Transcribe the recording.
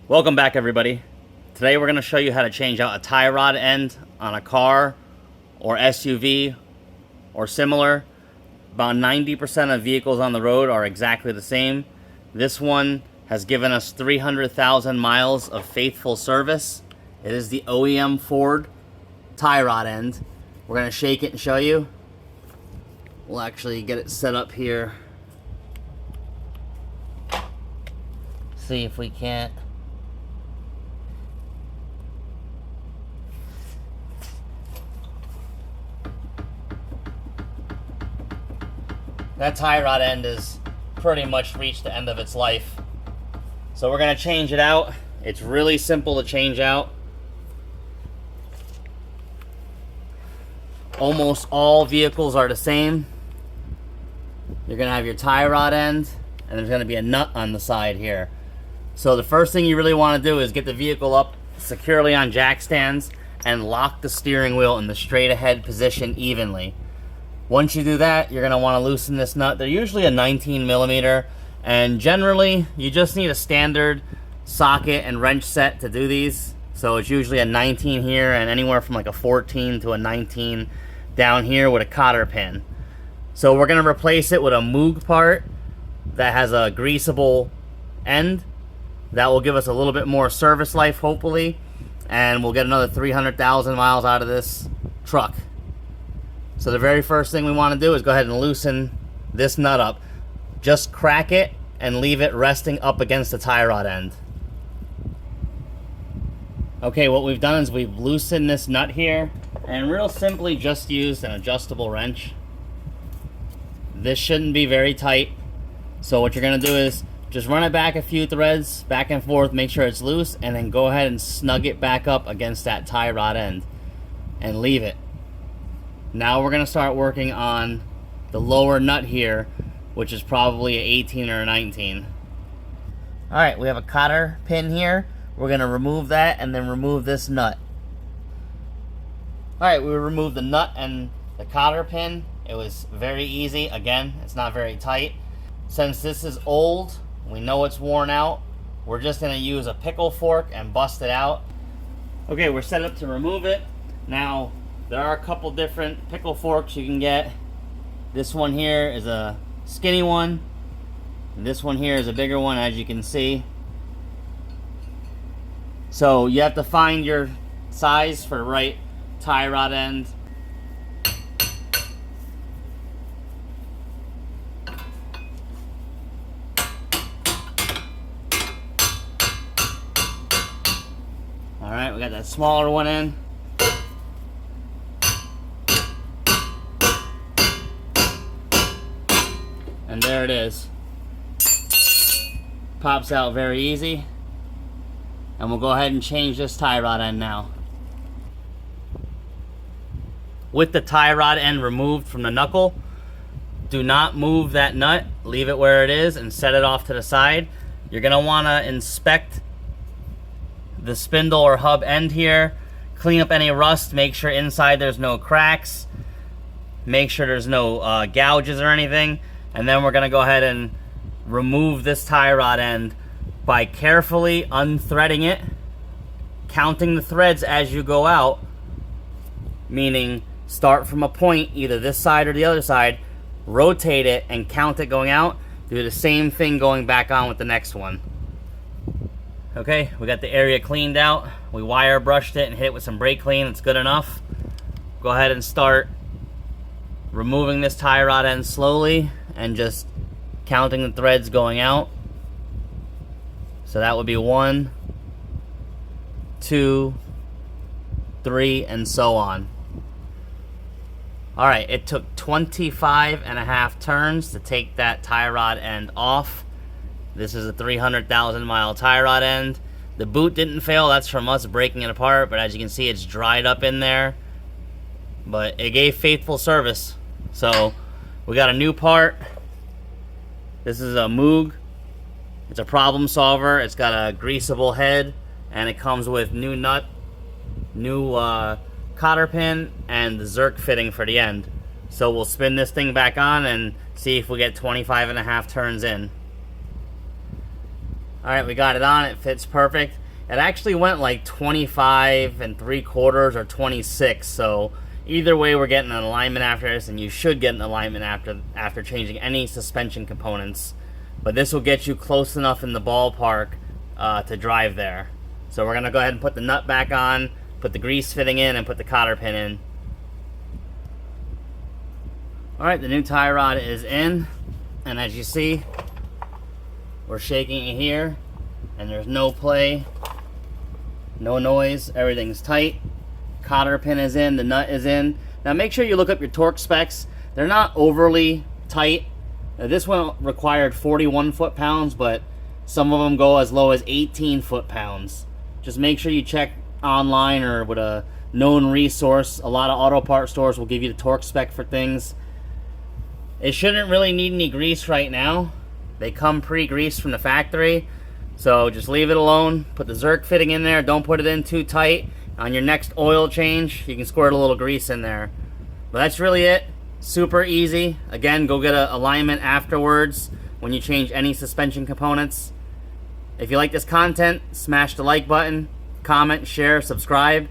Welcome back, everybody. Today we're going to show you how to change out a tie rod end on a car or SUV or similar. About 90% of vehicles on the road are exactly the same. This one has given us 300,000 miles of faithful service. It is the OEM Ford tie rod end. We're going to shake it and show you. We'll actually get it set up here. See if we can't. That tie rod end has pretty much reached the end of its life. So we're going to change it out. It's really simple to change out. Almost all vehicles are the same. You're going to have your tie rod end, and there's going to be a nut on the side here. So the first thing you really want to do is get the vehicle up securely on jack stands and lock the steering wheel in the straight ahead position evenly. Once you do that, you're going to want to loosen this nut. They're usually a 19 millimeter, and generally you just need a standard socket and wrench set to do these. So it's usually a 19 here and anywhere from like a 14 to a 19 down here with a cotter pin. So we're going to replace it with a Moog part that has a greasable end. That will give us a little bit more service life, hopefully, and we'll get another 300,000 miles out of this truck. So the very first thing we want to do is go ahead and loosen this nut up. Just crack it and leave it resting up against the tie rod end. Okay, what we've done is we've loosened this nut here and real simply just used an adjustable wrench. This shouldn't be very tight. So what you're going to do is just run it back a few threads, back and forth, make sure it's loose, and then go ahead and snug it back up against that tie rod end and leave it. Now we're going to start working on the lower nut here, which is probably an 18 or a 19. Alright, we have a cotter pin here. We're going to remove that and then remove this nut. Alright, we removed the nut and the cotter pin. It was very easy. Again, it's not very tight. Since this is old, we know it's worn out, we're just going to use a pickle fork and bust it out. Okay, we're set up to remove it. Now, there are a couple different pickle forks you can get. This one here is a skinny one. And this one here is a bigger one, as you can see. So you have to find your size for the right tie rod end. Alright, we got that smaller one in. And there it is. Pops out very easy. And we'll go ahead and change this tie rod end now. With the tie rod end removed from the knuckle, do not move that nut. Leave it where it is and set it off to the side. You're going to want to inspect the spindle or hub end here. Clean up any rust. Make sure inside there's no cracks. Make sure there's no gouges or anything. And then we're going to go ahead and remove this tie rod end by carefully unthreading it, counting the threads as you go out, meaning start from a point, either this side or the other side, rotate it and count it going out. Do the same thing going back on with the next one. Okay, we got the area cleaned out. We wire brushed it and hit it with some brake clean. It's good enough. Go ahead and start removing this tie rod end slowly and just counting the threads going out. So that would be 1, 2, 3, and so on. Alright, it took 25.5 turns to take that tie rod end off. This is a 300,000 mile tie rod end. The boot didn't fail, that's from us breaking it apart, but as you can see, it's dried up in there. But it gave faithful service. So we got a new part. This is a Moog. It's a problem solver. It's got a greasable head, and it comes with new nut, new cotter pin, and the Zerk fitting for the end. So we'll spin this thing back on and see if we get 25.5 turns in. All right, we got it on. It fits perfect. It actually went like 25 3/4 or 26. So either way, we're getting an alignment after this, and you should get an alignment after changing any suspension components. But this will get you close enough in the ballpark to drive there. So we're gonna go ahead and put the nut back on, put the grease fitting in, and put the cotter pin in. All right, the new tie rod is in, and as you see, we're shaking it here, and there's no play, no noise, everything's tight. Cotter pin is in, the nut is in. Now make sure you look up your torque specs. They're not overly tight. Now, this one required 41 foot-pounds, but some of them go as low as 18 foot-pounds. Just make sure you check online or with a known resource. A lot of auto part stores will give you the torque spec for things. It shouldn't really need any grease right now. They come pre-greased from the factory, so just leave it alone. Put the Zerk fitting in there. Don't put it in too tight. On your next oil change, you can squirt a little grease in there. But that's really it. Super easy. Again, go get an alignment afterwards when you change any suspension components. If you like this content, smash the like button, comment, share, subscribe.